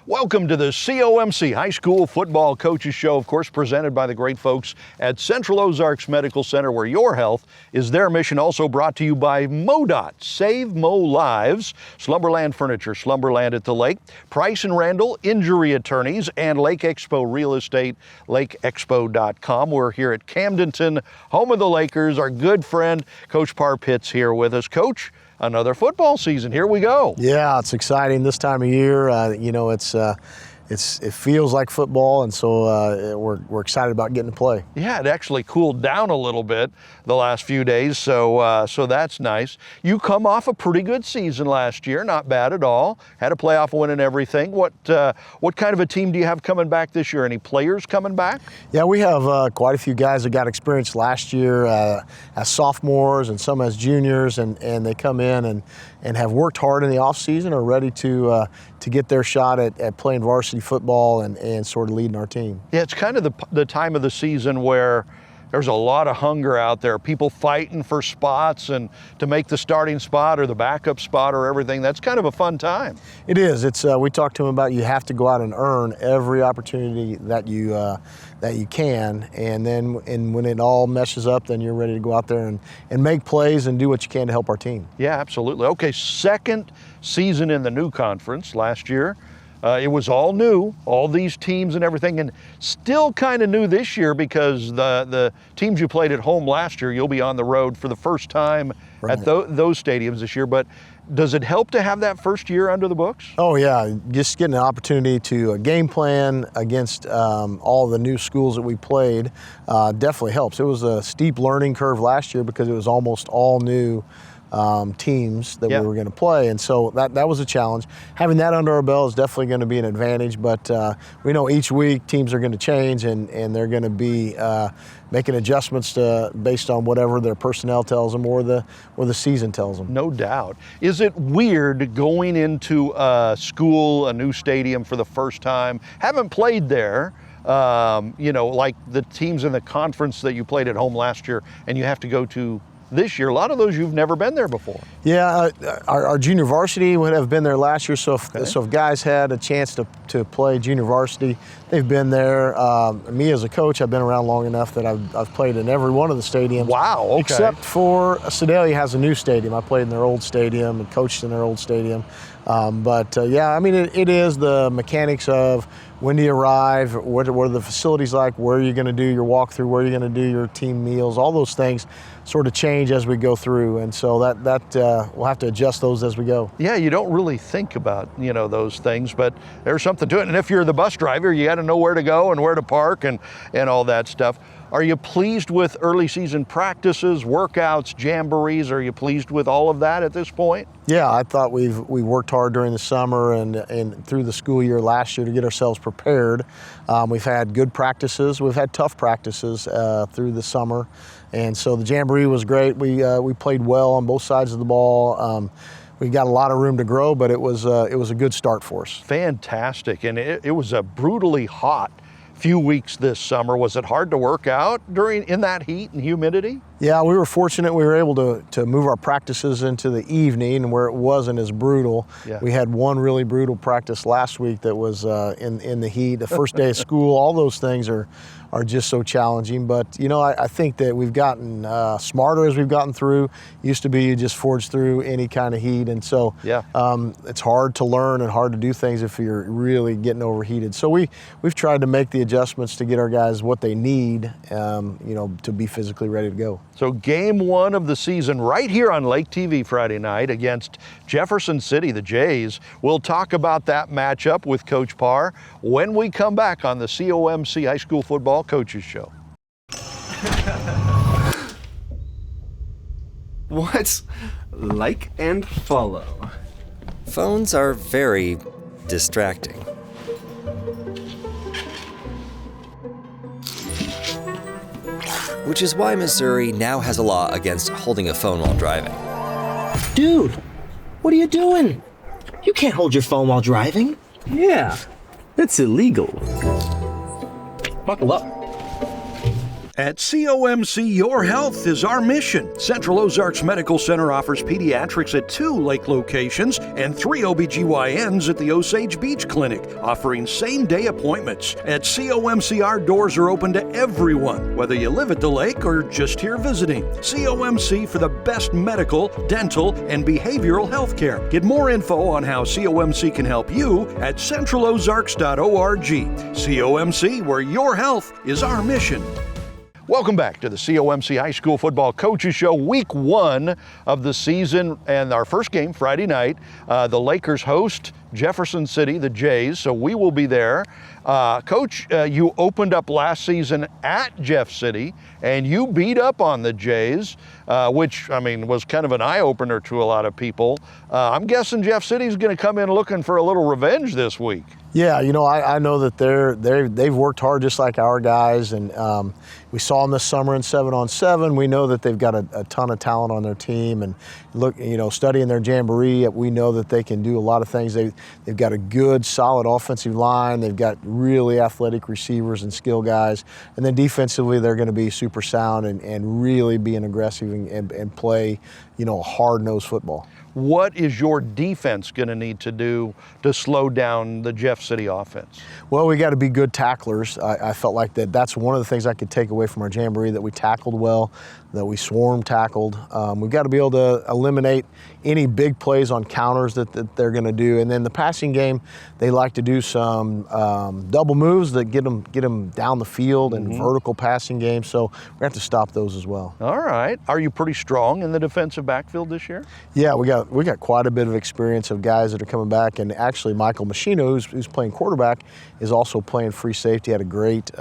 Welcome to the COMC High School Football Coaches Show, of course, presented by the great folks at Central Ozarks Medical Center, where your health is their mission. Also brought to you by MoDOT, Save Mo Lives, Slumberland Furniture, Slumberland at the Lake, Price and Randall, Injury Attorneys, and Lake Expo Real Estate, lakeexpo.com. We're here at Camdenton, home of the Lakers. Our good friend, Coach Parr Pitts, here with us. Coach, another football season. Here we go. Yeah, it's exciting this time of year. It feels like football, and so we're excited about getting to play. Yeah, it actually cooled down a little bit the last few days, so that's nice. You come off a pretty good season last year, not bad at all. Had a playoff win and everything. What kind of a team do you have coming back this year? Any players coming back? Yeah, we have quite a few guys that got experience last year as sophomores and some as juniors, and they come in and have worked hard in the offseason, are ready to get their shot at playing varsity football and sort of leading our team. Yeah, it's kind of the time of the season where there's a lot of hunger out there, people fighting for spots and to make the starting spot or the backup spot or everything. That's kind of a fun time. It is. We talked to them about you have to go out and earn every opportunity that you can, and when it all meshes up, then you're ready to go out there and make plays and do what you can to help our team. Yeah, absolutely. Okay, second season in the new conference last year. It was all new, all these teams and everything, and still kind of new this year because the teams you played at home last year, you'll be on the road for the first time right. at those stadiums this year. But does it help to have that first year under the books? Oh yeah, just getting an opportunity to game plan against all the new schools that we played definitely helps. It was a steep learning curve last year because it was almost all new teams that we were going to play, and so that was a challenge. Having that under our belt is definitely going to be an advantage, but we know each week teams are going to change and they're going to be making adjustments based on whatever their personnel tells them or the season tells them. No doubt. Is it weird going into a school, a new stadium for the first time, haven't played there, like the teams in the conference that you played at home last year, and you have to go to this year? A lot of those you've never been there before. Yeah, our junior varsity would have been there last year, so if guys had a chance to play junior varsity, they've been there. Me as a coach, I've been around long enough that I've played in every one of the stadiums. Wow, okay. Except for Sedalia has a new stadium. I played in their old stadium and coached in their old stadium. It is the mechanics of when do you arrive, what are the facilities like, where are you going to do your walkthrough, where are you going to do your team meals, all those things sort of change as we go through, and so that we'll have to adjust those as we go. Yeah, you don't really think about those things, but there's something to it. And if you're the bus driver, you got to know where to go and where to park and all that stuff. Are you pleased with early season practices, workouts, jamborees? Are you pleased with all of that at this point? Yeah, I thought we worked hard during the summer and through the school year last year to get ourselves prepared. We've had good practices. We've had tough practices through the summer, and so the jamboree was great. We played well on both sides of the ball. We got a lot of room to grow, but it was a good start for us. Fantastic, and it was a brutally hot few weeks this summer. Was it hard to work out in that heat and humidity? Yeah, we were fortunate. We were able to move our practices into the evening where it wasn't as brutal. Yeah. We had one really brutal practice last week that was in the heat, the first day of school. All those things are just so challenging. But, I think that we've gotten smarter as we've gotten through. Used to be you just forge through any kind of heat. And so it's hard to learn and hard to do things if you're really getting overheated. So we've tried to make the adjustments to get our guys what they need, to be physically ready to go. So game one of the season right here on Lake TV Friday night against Jefferson City, the Jays. We'll talk about that matchup with Coach Parr when we come back on the COMC High School Football Coaches Show. What's like and follow? Phones are very distracting. Which is why Missouri now has a law against holding a phone while driving. Dude, what are you doing? You can't hold your phone while driving. Yeah, it's illegal. Buckle up. At COMC, your health is our mission. Central Ozarks Medical Center offers pediatrics at 2 lake locations and 3 OBGYNs at the Osage Beach Clinic, offering same-day appointments. At COMC, our doors are open to everyone, whether you live at the lake or just here visiting. COMC for the best medical, dental, and behavioral health care. Get more info on how COMC can help you at centralozarks.org. COMC, where your health is our mission. Welcome back to the COMC High School Football Coaches Show, week 1 of the season, and our first game Friday night. The Lakers host Jefferson City, the Jays, so we will be there. Coach, you opened up last season at Jeff City, and you beat up on the Jays, which, I mean, was kind of an eye-opener to a lot of people. I'm guessing Jeff City's going to come in looking for a little revenge this week. Yeah, you know, I know that they've worked hard just like our guys, and we saw them this summer in 7-on-7. We know that they've got a ton of talent on their team, and look, you know, studying their jamboree, we know that they can do a lot of things. They've got a good, solid offensive line. They've got really athletic receivers and skill guys, and then defensively they're going to be super sound and really being aggressive and play, you know, hard-nosed football. What is your defense going to need to do to slow down the Jeff City offense? Well, we got to be good tacklers. I felt like that's one of the things I could take away from our jamboree, that we tackled well, that we swarm tackled. We've got to be able to eliminate any big plays on counters that they're going to do. And then the passing game, they like to do some double moves that get them down the field and vertical passing game. So we have to stop those as well. All right. Are you pretty strong in the defensive backfield this year? Yeah, we got quite a bit of experience of guys that are coming back, and actually Michael Machino, who's playing quarterback, is also playing free safety. Had a great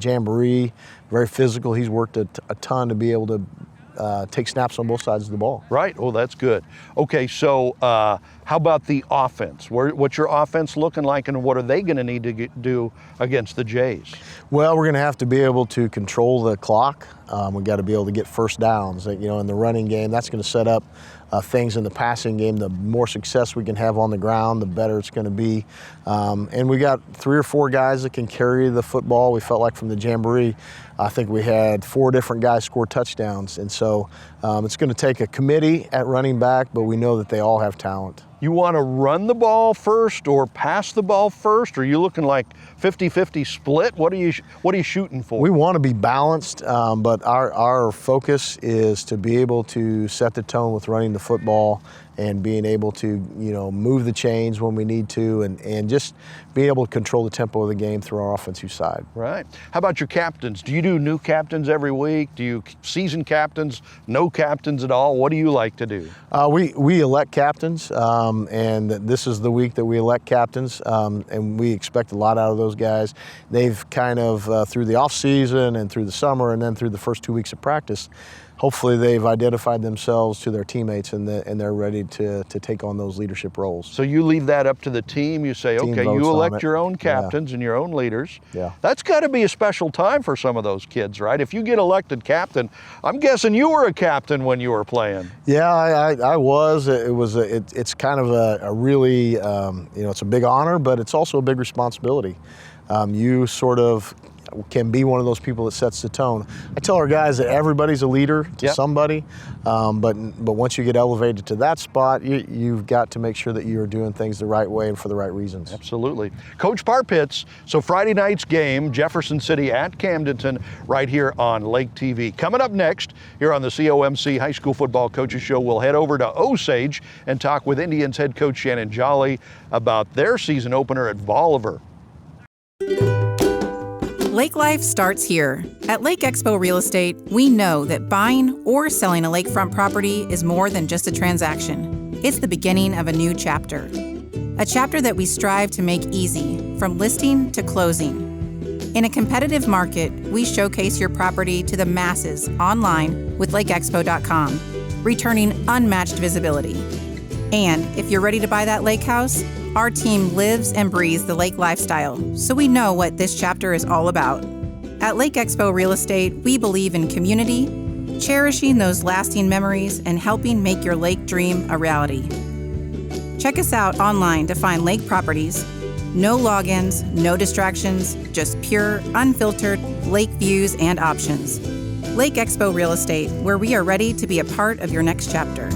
jamboree, very physical. He's worked a ton to be able to take snaps on both sides of the ball. Right. Oh, that's good. Okay, so how about the offense? What's your offense looking like, and what are they going to need to do against the Jays? Well, we're going to have to be able to control the clock. We've got to be able to get first downs. You know, in the running game, that's going to set up things in the passing game. The more success we can have on the ground, the better it's going to be. And we got 3 or 4 guys that can carry the football. We felt like from the jamboree, I think we had 4 different guys score touchdowns. And so it's going to take a committee at running back, but we know that they all have talent. You want to run the ball first or pass the ball first? Or are you looking like 50-50 split? What are you shooting for? We want to be balanced, but our focus is to be able to set the tone with running the football and being able to, you know, move the chains when we need to, and just being able to control the tempo of the game through our offensive side. Right. How about your captains? Do you do new captains every week? Do you season captains, no captains at all? What do you like to do? We elect captains, and this is the week that we elect captains, and we expect a lot out of those guys. They've kind of, through the off season and through the summer and then through the first 2 weeks of practice, hopefully they've identified themselves to their teammates, and they're ready to take on those leadership roles. So you leave that up to the team. You say, okay, you elect your own captains and your own leaders. Yeah. That's got to be a special time for some of those kids, right? If you get elected captain, I'm guessing you were a captain when you were playing. Yeah, I was. It's kind of a really, you know, it's a big honor, but it's also a big responsibility. You sort of can be one of those people that sets the tone. I tell our guys that everybody's a leader to somebody, but once you get elevated to that spot, you've got to make sure that you're doing things the right way and for the right reasons. Absolutely. Coach Parpitz, so Friday night's game, Jefferson City at Camdenton, right here on Lake TV. Coming up next, here on the COMC High School Football Coaches Show, we'll head over to Osage and talk with Indians head coach Shannon Jolly about their season opener at Bolivar. Lake life starts here. At Lake Expo Real Estate, we know that buying or selling a lakefront property is more than just a transaction. It's the beginning of a new chapter. A chapter that we strive to make easy, from listing to closing. In a competitive market, we showcase your property to the masses online with LakeExpo.com, returning unmatched visibility. And if you're ready to buy that lake house, our team lives and breathes the lake lifestyle, so we know what this chapter is all about. At Lake Expo Real Estate, we believe in community, cherishing those lasting memories, and helping make your lake dream a reality. Check us out online to find lake properties, No logins, no distractions, just pure, unfiltered lake views and options. Lake Expo Real Estate, where we are ready to be a part of your next chapter.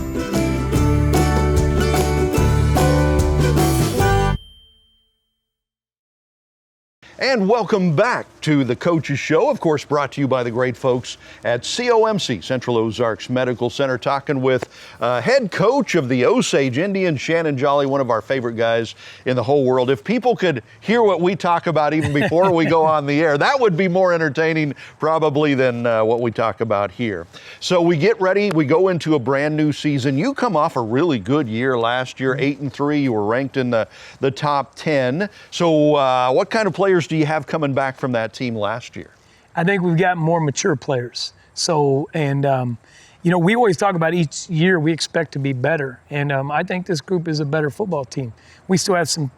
And welcome back to the Coaches Show, of course, brought to you by the great folks at COMC, Central Ozarks Medical Center, talking with head coach of the Osage Indians, Shannon Jolly, one of our favorite guys in the whole world. If people could hear what we talk about even before we go on the air, that would be more entertaining probably than what we talk about here. So we get ready, we go into a brand new season. You come off a really good year last year, 8-3. You were ranked in the top 10. So what kind of players do you have coming back from that team last year? I think we've got more mature players. So, and we always talk about each year we expect to be better. And I think this group is a better football team. We still have some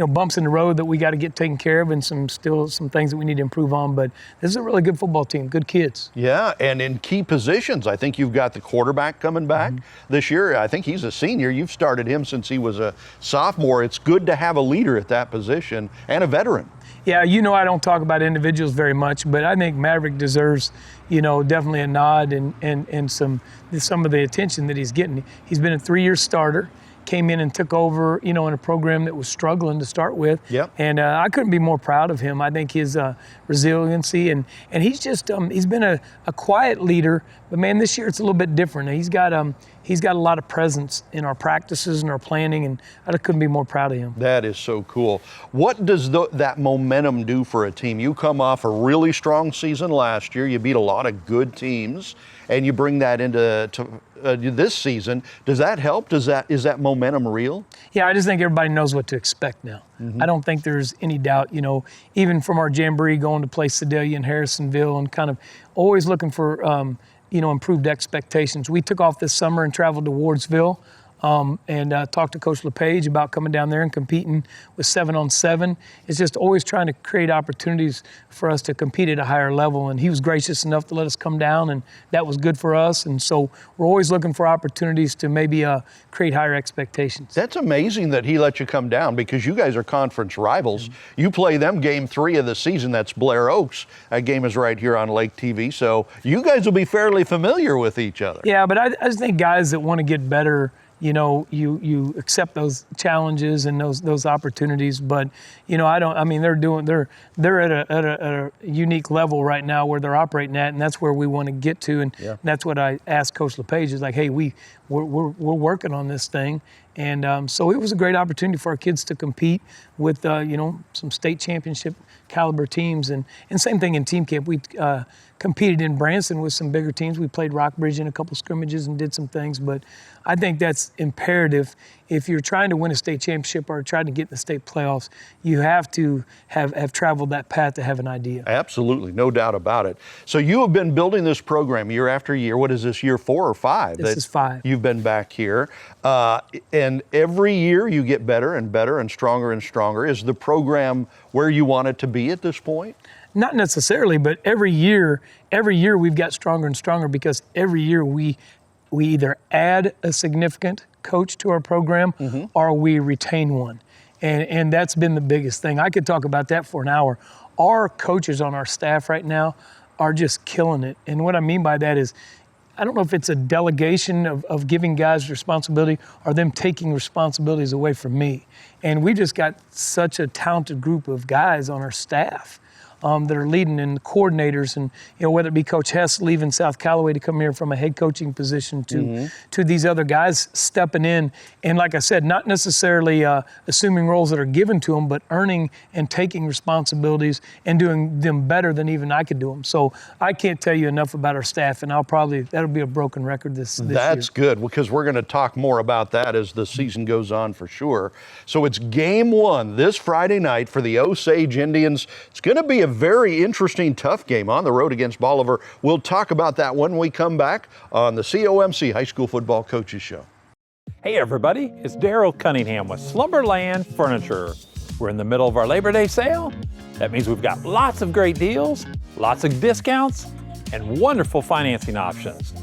bumps in the road that we got to get taken care of, and some things that we need to improve on. But this is a really good football team, good kids. Yeah, and in key positions, I think you've got the quarterback coming back this year. I think he's a senior. You've started him since he was a sophomore. It's good to have a leader at that position and a veteran. Yeah, I don't talk about individuals very much, but I think Maverick deserves, definitely a nod and some of the attention that he's getting. He's been a 3-year starter. Came in and took over, in a program that was struggling to start with. Yep. And I couldn't be more proud of him. I think his resiliency and he's just he's been a quiet leader, but man, this year it's a little bit different. He's got a lot of presence in our practices and our planning, and I couldn't be more proud of him. That is so cool. What does that momentum do for a team? You come off a really strong season last year. You beat a lot of good teams, and you bring that into this season. Does that help? Is that momentum real? Yeah, I just think everybody knows what to expect now. I don't think there's any doubt, even from our jamboree going to play Sedalia and Harrisonville and kind of always looking for, improved expectations. We took off this summer and traveled to Wardsville and talked to Coach LePage about coming down there and competing with 7-on-7. It's just always trying to create opportunities for us to compete at a higher level. And he was gracious enough to let us come down, and that was good for us. And so we're always looking for opportunities to maybe create higher expectations. That's amazing that he let you come down, because you guys are conference rivals. You play them game 3 of the season. That's Blair Oaks. That game is right here on Lake TV. So you guys will be fairly familiar with each other. Yeah, but I just think guys that want to get better, you accept those challenges and those opportunities, but they're at a unique level right now where they're operating at, and that's where we want to get to, and that's what I asked Coach LePage is like, hey, we're working on this thing, and so it was a great opportunity for our kids to compete with some state championship caliber teams, and same thing in team camp. We competed in Branson with some bigger teams. We played Rockbridge in a couple scrimmages and did some things, but I think that's imperative. If you're trying to win a state championship or trying to get in the state playoffs, you have to have traveled that path to have an idea. Absolutely, no doubt about it. So you have been building this program year after year. What is this, year 4 or 5? This is 5. You've been back here. And every year you get better and better and stronger and stronger. Is the program where you want it to be at this point? Not necessarily, but every year we've got stronger and stronger, because every year we either add a significant coach to our program or we retain one. And that's been the biggest thing. I could talk about that for an hour. Our coaches on our staff right now are just killing it. And what I mean by that is, I don't know if it's a delegation of giving guys responsibility or them taking responsibilities away from me. And we just got such a talented group of guys on our staff that are leading, and coordinators, and whether it be Coach Hess leaving South Callaway to come here from a head coaching position to these other guys stepping in, and like I said, not necessarily assuming roles that are given to them, but earning and taking responsibilities and doing them better than even I could do them. So I can't tell you enough about our staff, and that'll be a broken record this year. That's good, because we're going to talk more about that as the season goes on for sure. So it's game 1 this Friday night for the Osage Indians. It's going to be a very interesting, tough game on the road against Bolivar. We'll talk about that when we come back on the COMC High School Football Coaches Show. Hey everybody, it's Daryl Cunningham with Slumberland Furniture. We're in the middle of our Labor Day sale. That means we've got lots of great deals, lots of discounts, and wonderful financing options.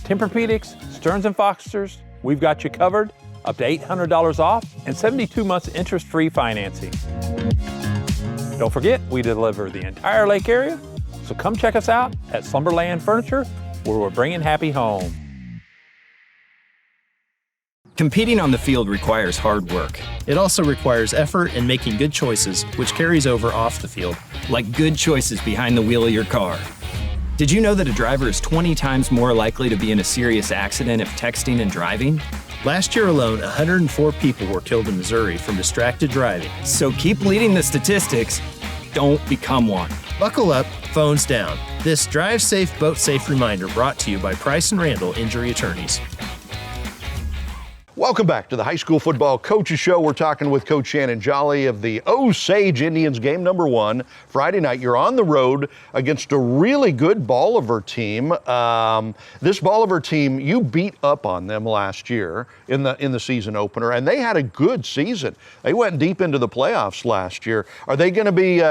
Tempur-Pedics, Stearns & Foster's, we've got you covered. up to $800 off, and 72 months interest-free financing. Don't forget, we deliver the entire lake area, so come check us out at Slumberland Furniture, where we're bringing happy home. Competing on the field requires hard work. It also requires effort and making good choices, which carries over off the field. Like good choices behind the wheel of your car. Did you know that a driver is 20 times more likely to be in a serious accident if texting and driving? Last year alone, 104 people were killed in Missouri from distracted driving. So keep leading the statistics. Don't become one. Buckle up, phones down. This Drive Safe, Boat Safe reminder brought to you by Price & Randall Injury Attorneys. Welcome back to the High School Football Coaches Show. We're talking with Coach Shannon Jolly of the Osage Indians, game number 1. Friday night, you're on the road against a really good Bolivar team. This Bolivar team, you beat up on them last year in the season opener, and they had a good season. They went deep into the playoffs last year. Are they going to be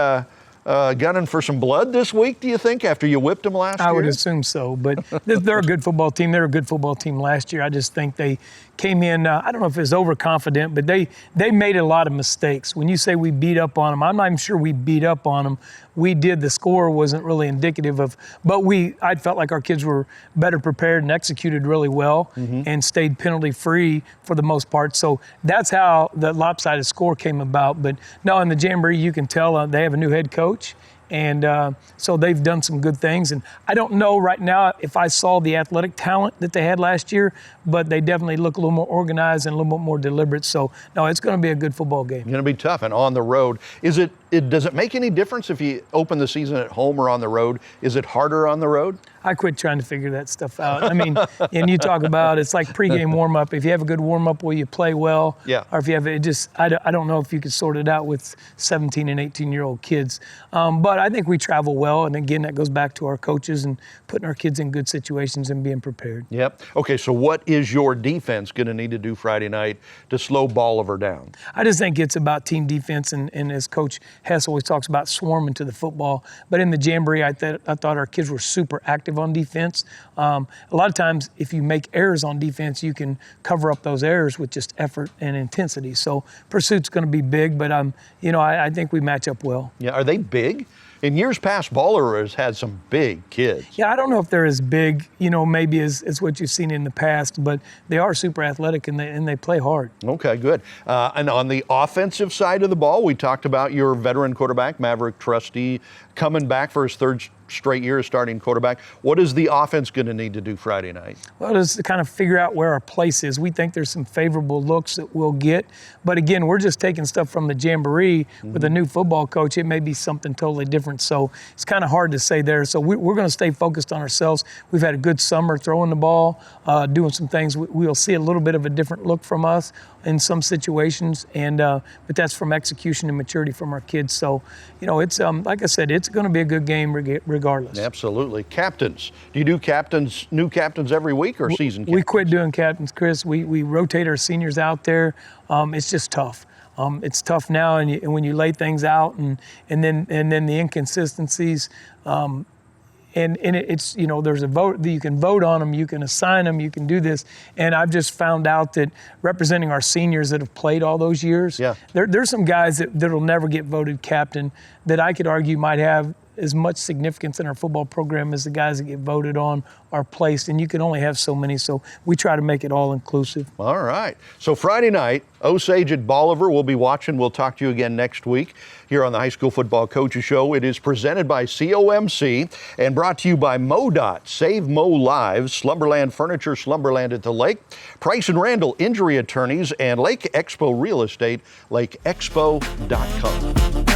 gunning for some blood this week, do you think, after you whipped them last year? I would assume so, but they're a good football team. They're a good football team last year. I just think they came in, I don't know if it was overconfident, but they made a lot of mistakes. When you say we beat up on them, I'm not even sure we beat up on them. We did. The score wasn't really indicative of, but I felt like our kids were better prepared and executed really well and stayed penalty free for the most part. So that's how the lopsided score came about. But no, in the Jamboree, you can tell they have a new head coach. And so they've done some good things. And I don't know right now if I saw the athletic talent that they had last year, but they definitely look a little more organized and a little bit more deliberate. So, no, it's going to be a good football game. It's going to be tough and on the road. Does it make any difference if you open the season at home or on the road? Is it harder on the road? I quit trying to figure that stuff out. I mean, and you talk about it's like pregame warm-up. If you have a good warm-up, will you play well? Yeah. Or if you have it, I don't know if you could sort it out with 17 and 18-year-old kids. But I think we travel well, and again, that goes back to our coaches and putting our kids in good situations and being prepared. Yep. Okay, so what is your defense going to need to do Friday night to slow Bolivar down? I just think it's about team defense, and as Coach Hess always talks about, swarming to the football. But in the Jamboree, I thought our kids were super active on defense. A lot of times, if you make errors on defense, you can cover up those errors with just effort and intensity. So pursuit's going to be big, but I think we match up well. Yeah, are they big? In years past, Bolivar has had some big kids. Yeah, I don't know if they're as big, maybe as what you've seen in the past, but they are super athletic and they play hard. Okay, good. And on the offensive side of the ball, we talked about your veteran quarterback, Maverick Trusty, coming back for his third straight year as starting quarterback. What is the offense going to need to do Friday night? Well, just to kind of figure out where our place is. We think there's some favorable looks that we'll get. But again, we're just taking stuff from the Jamboree. With a new football coach, it may be something totally different. So it's kind of hard to say there. So we're going to stay focused on ourselves. We've had a good summer throwing the ball, doing some things. We'll see a little bit of a different look from us in some situations. but that's from execution and maturity from our kids. So, it's like I said, it's going to be a good game regardless. Absolutely. Captains. Do you do new captains every week or season captains? We quit doing captains, Chris. We rotate our seniors out there. It's just tough. It's tough now, and when you lay things out, and then the inconsistencies. It's there's a vote that you can vote on them, you can assign them, you can do this. And I've just found out that representing our seniors that have played all those years, there's some guys that'll never get voted captain that I could argue might have as much significance in our football program as the guys that get voted on are placed, and you can only have so many, so we try to make it all inclusive. All right. So Friday night, Osage at Bolivar. We'll be watching. We'll talk to you again next week here on the High School Football Coaches Show. It is presented by COMC and brought to you by MoDOT, Save Mo Lives, Slumberland Furniture, Slumberland at the Lake, Price & Randall Injury Attorneys, and Lake Expo Real Estate, lakeexpo.com.